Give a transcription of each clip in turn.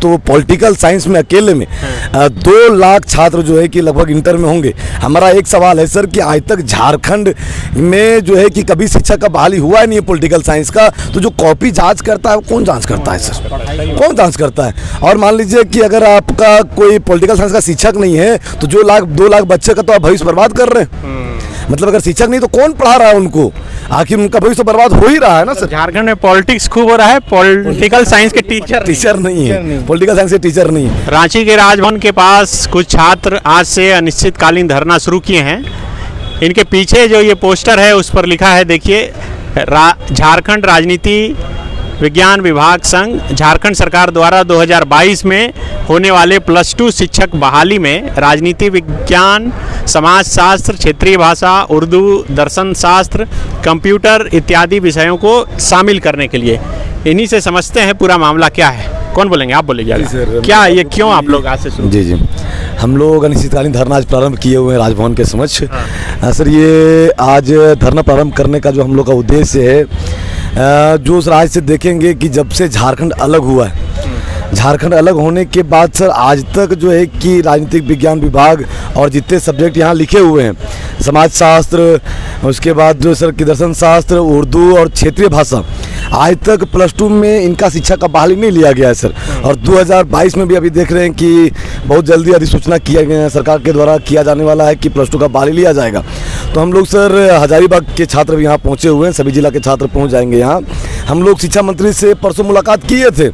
तो political science में अकेले में 2 लाख छात्र जो है कि लगभग इंटर में होंगे। हमारा एक सवाल है सर कि आज तक झारखंड में जो है कि कभी शिक्षा का बहाली हुआ ही नहीं है पॉलिटिकल साइंस का, तो जो कॉपी जांच करता है वो कौन जांच करता है सर? कौन जांच करता है? और मान लीजिए कि अगर आपका कोई पॉलिटिकल साइंस का शिक्षक नहीं है तो जो 2 लाख बच्चे का तो आप भविष्य बर्बाद कर रहे हैं। मतलब अगर शिक्षक नहीं तो कौन पढ़ा रहा है उनको? आखिर उनका भविष्य बर्बाद हो ही रहा है ना सर। झारखंड में पॉलिटिक्स खूब हो रहा है, पॉलिटिकल साइंस के टीचर नहीं है, पॉलिटिकल साइंस के टीचर नहीं है। रांची के राजभवन के पास कुछ छात्र आज से अनिश्चितकालीन धरना शुरू किए हैं। इनके पीछे जो ये पोस्टर है उस पर लिखा है, देखिए, झारखंड राजनीति विज्ञान विभाग संघ झारखंड सरकार द्वारा 2022 में होने वाले +2 शिक्षक बहाली में राजनीति विज्ञान, समाजशास्त्र, क्षेत्रीय भाषा, उर्दू, दर्शन शास्त्र, कंप्यूटर इत्यादि विषयों को शामिल करने के लिए। इन्हीं से समझते हैं पूरा मामला क्या है। कौन बोलेंगे? आप बोलिए क्या ये क्यों आप लोग आज से शुरू? जी हम लोग अनिश्चितकालीन धरना आज प्रारंभ किए हुए हैं राजभवन के समक्ष। सर ये आज धरना प्रारंभ करने का जो हम लोग का उद्देश्य है, जो उस राज्य से देखेंगे कि जब से झारखंड अलग हुआ है, झारखंड अलग होने के बाद सर आज तक जो है कि राजनीतिक विज्ञान विभाग और जितने सब्जेक्ट यहाँ लिखे हुए हैं, समाजशास्त्र, उसके बाद जो सर की दर्शन शास्त्र, उर्दू और क्षेत्रीय भाषा, आज तक +2 में इनका शिक्षा का बहाली नहीं लिया गया है सर। और 2022 में भी अभी देख रहे हैं कि बहुत जल्दी अधिसूचना किया गया सरकार के द्वारा किया जाने वाला है कि +2 का बहाली लिया जाएगा। तो हम लोग सर हजारीबाग के छात्र भी यहाँ पहुँचे हुए हैं, सभी जिला के छात्र पहुँच जाएंगे यहाँ। हम लोग शिक्षा मंत्री से परसों मुलाकात किए थे,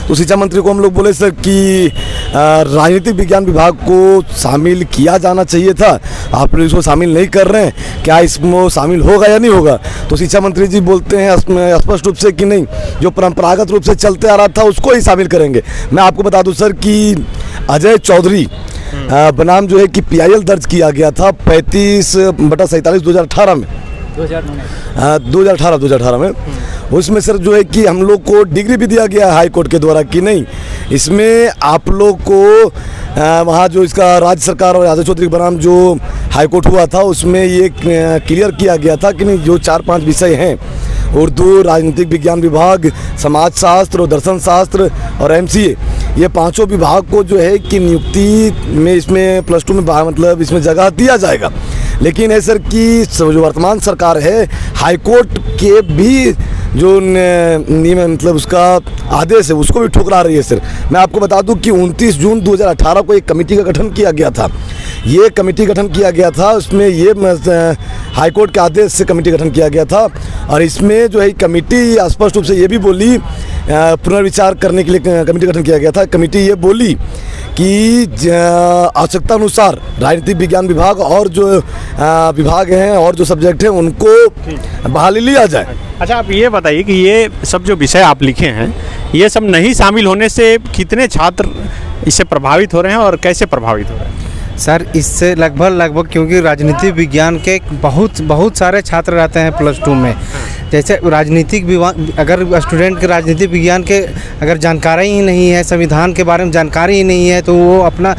तो शिक्षा मंत्री को हम लोग बोले सर कि राजनीतिक विज्ञान विभाग को शामिल किया जाना चाहिए था, आप लोग इसको शामिल नहीं कर रहे हैं, क्या इसमें शामिल होगा या नहीं होगा? तो शिक्षा मंत्री जी बोलते हैं स्पष्ट रूप से कि नहीं, जो परंपरागत रूप से चलते आ रहा था उसको ही शामिल करेंगे। मैं आपको बता दूं सर कि अजय चौधरी बनाम जो है कि PIL दर्ज किया गया था 35/47 2018 में, 2018 में। उसमें सर जो है कि हम लोग को डिग्री भी दिया गया हाई कोर्ट के द्वारा कि नहीं, इसमें आप लोग को वहाँ जो इसका राज्य सरकार और अजय चौधरी बनाम जो हाई कोर्ट हुआ था उसमें ये क्लियर किया गया था कि नहीं, जो 4-5 विषय हैं, उर्दू, राजनीतिक विज्ञान विभाग, समाजशास्त्र और दर्शन शास्त्र और MCA, ये 5 विभाग को जो है कि नियुक्ति में इसमें +2 में मतलब इसमें जगह दिया जाएगा। लेकिन है सर कि जो वर्तमान सरकार है, हाईकोर्ट के भी जो नियम मतलब उसका आदेश है उसको भी ठुकरा रही है सर। मैं आपको बता दूं कि 29 जून 2018 को एक कमेटी का गठन किया गया था। ये कमेटी गठन किया गया था, उसमें ये हाईकोर्ट के आदेश से कमेटी गठन किया गया था और इसमें जो है कमेटी स्पष्ट रूप से ये भी बोली, पुनर्विचार करने के लिए कमेटी गठन किया गया था। कमेटी ये बोली कि आवश्यकता अनुसार राजनीतिक विज्ञान विभाग और जो विभाग हैं और जो सब्जेक्ट हैं उनको बहाली लिया जाए। अच्छा, आप ये बताइए कि ये सब जो विषय आप लिखे हैं, ये सब नहीं शामिल होने से कितने छात्र इससे प्रभावित हो रहे हैं और कैसे प्रभावित हो रहे हैं? सर इससे लगभग क्योंकि राजनीतिक विज्ञान के बहुत सारे छात्र रहते हैं +2 में। जैसे राजनीतिक विज्ञान, अगर स्टूडेंट के राजनीतिक विज्ञान के अगर जानकारी ही नहीं है, संविधान के बारे में जानकारी ही नहीं है, तो वो अपना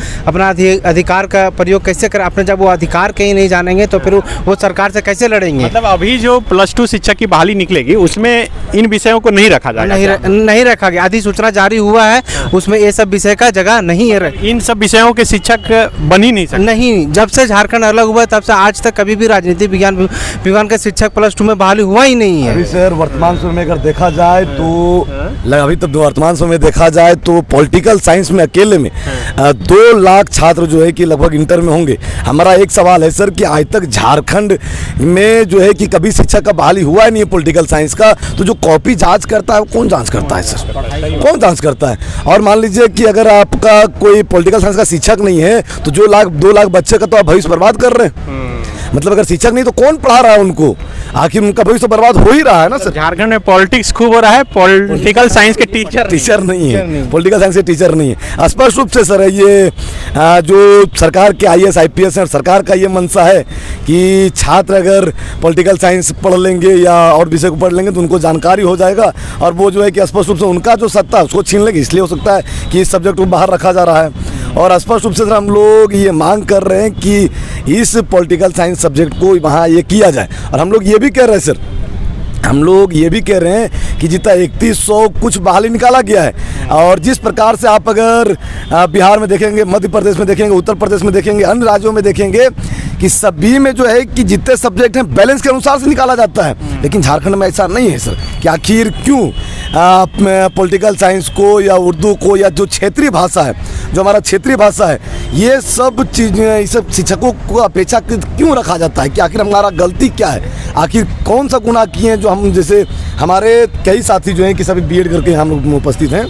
अधिकार का प्रयोग कैसे करें? अपने जब वो अधिकार के ही नहीं जानेंगे तो फिर वो सरकार से कैसे लड़ेंगे? मतलब अभी जो +2 शिक्षक की बहाली निकलेगी उसमें इन विषयों को नहीं रखा जाएगा? नहीं रखा गया, अधिसूचना जारी हुआ है, उसमें ये सब विषय का जगह नहीं है। इन सब विषयों के शिक्षक बन ही नहीं सकते? नहीं, जब से झारखंड अलग हुआ तब से आज तक कभी भी राजनीतिक विज्ञान का शिक्षक +2 में बहाली हुआ ही नहीं है। अभी सर वर्तमान समय में अगर देखा जाए तो अभी तक वर्तमान समय में देखा जाए तो पॉलिटिकल साइंस में अकेले में 2 लाख छात्र जो है कि लगभग इंटर में होंगे। हमारा एक सवाल है सर कि आज तक झारखंड में जो है कि कभी शिक्षा का बहाली हुआ ही नहीं है पॉलिटिकल साइंस का, तो जो कॉपी जांच करता है वो कौन जांच करता है सर? कौन जांच करता है? और मान लीजिए कि अगर आपका कोई पॉलिटिकल साइंस का शिक्षक नहीं है तो जो 2 लाख बच्चे का तो आप भविष्य बर्बाद कर रहे हैं। मतलब अगर शिक्षक नहीं तो कौन पढ़ा रहा है उनको? आखिर उनका भविष्य तो बर्बाद हो ही रहा है ना सर। झारखंड में पॉलिटिक्स खूब हो रहा है, पॉलिटिकल साइंस के टीचर नहीं है, पॉलिटिकल साइंस के टीचर नहीं है। स्पष्ट रूप से सर ये जो सरकार के IAS IPS है और सरकार का ये मंशा है कि छात्र अगर पॉलिटिकल साइंस पढ़ लेंगे या और विषय को पढ़ लेंगे तो उनको जानकारी हो जाएगा और वो जो है कि स्पष्ट रूप से उनका जो सत्ता है उसको छीन लेंगे। इसलिए हो सकता है कि इस सब्जेक्ट को बाहर रखा जा रहा है। और स्पष्ट रूप से सर हम लोग ये मांग कर रहे हैं कि इस पॉलिटिकल साइंस सब्जेक्ट को वहाँ ये किया जाए। और हम लोग ये भी कह रहे हैं सर, हम लोग ये भी कह रहे हैं कि जितना 3100 कुछ बहाली निकाला गया है, और जिस प्रकार से आप अगर बिहार में देखेंगे, मध्य प्रदेश में देखेंगे, उत्तर प्रदेश में देखेंगे, अन्य राज्यों में देखेंगे कि सभी में जो है कि जितने सब्जेक्ट हैं बैलेंस के अनुसार से निकाला जाता है, लेकिन झारखंड में ऐसा नहीं है सर। कि आखिर क्यों पॉलिटिकल साइंस को या उर्दू को या जो क्षेत्रीय भाषा है, जो हमारा क्षेत्रीय भाषा है, ये सब चीज़ें, ये सब शिक्षकों को अपेक्षाकृत क्यों रखा जाता है? कि आखिर हमारा गलती क्या है? आखिर कौन सा गुनाह किए हैं जो हम, जैसे हमारे कई साथी जो हैं कि सभी बीएड करके हम लोग उपस्थित हैं,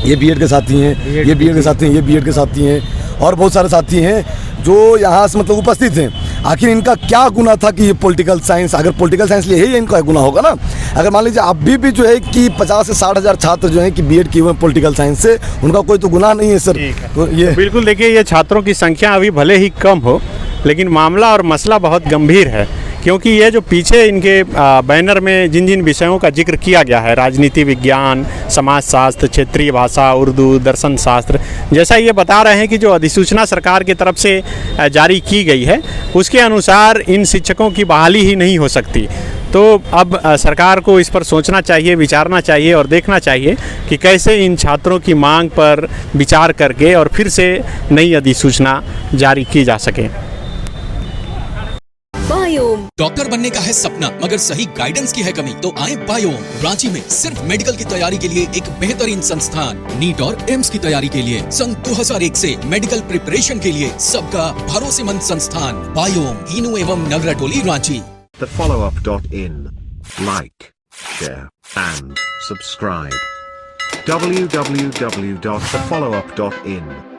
ये बीएड के साथी हैं, ये बीएड के साथी हैं, ये बीएड के साथी हैं, और बहुत सारे साथी हैं जो यहाँ से मतलब उपस्थित हैं। आखिर इनका क्या गुनाह था कि ये पॉलिटिकल साइंस, अगर पॉलिटिकल साइंस लिए ही इनका गुनाह होगा ना। अगर मान लीजिए अभी भी जो है कि 50 से 60 हज़ार छात्र जो हैं कि बीएड किए हुए हैं पॉलिटिकल साइंस से, उनका कोई तो गुनाह नहीं है सर। तो ये बिल्कुल, देखिए ये छात्रों की संख्या अभी भले ही कम हो, लेकिन मामला और मसला बहुत गंभीर है, क्योंकि ये जो पीछे इनके बैनर में जिन जिन विषयों का जिक्र किया गया है, राजनीति विज्ञान, समाजशास्त्र, क्षेत्रीय भाषा, उर्दू, दर्शन शास्त्र, जैसा ये बता रहे हैं कि जो अधिसूचना सरकार की तरफ से जारी की गई है उसके अनुसार इन शिक्षकों की बहाली ही नहीं हो सकती। तो अब सरकार को इस पर सोचना चाहिए, विचारना चाहिए और देखना चाहिए कि कैसे इन छात्रों की मांग पर विचार करके और फिर से नई अधिसूचना जारी की जा सके। बायोम डॉक्टर बनने का है सपना, मगर सही गाइडेंस की है कमी, तो आए बायोम। रांची में सिर्फ मेडिकल की तैयारी के लिए एक बेहतरीन संस्थान, नीट और एम्स की तैयारी के लिए सन 2001 से मेडिकल प्रिपरेशन के लिए सबका भरोसेमंद संस्थान बायोम, हीनू एवं नगरा टोली, Ranchi. thefollowup.in. Like, share, and subscribe. www.thefollowup.in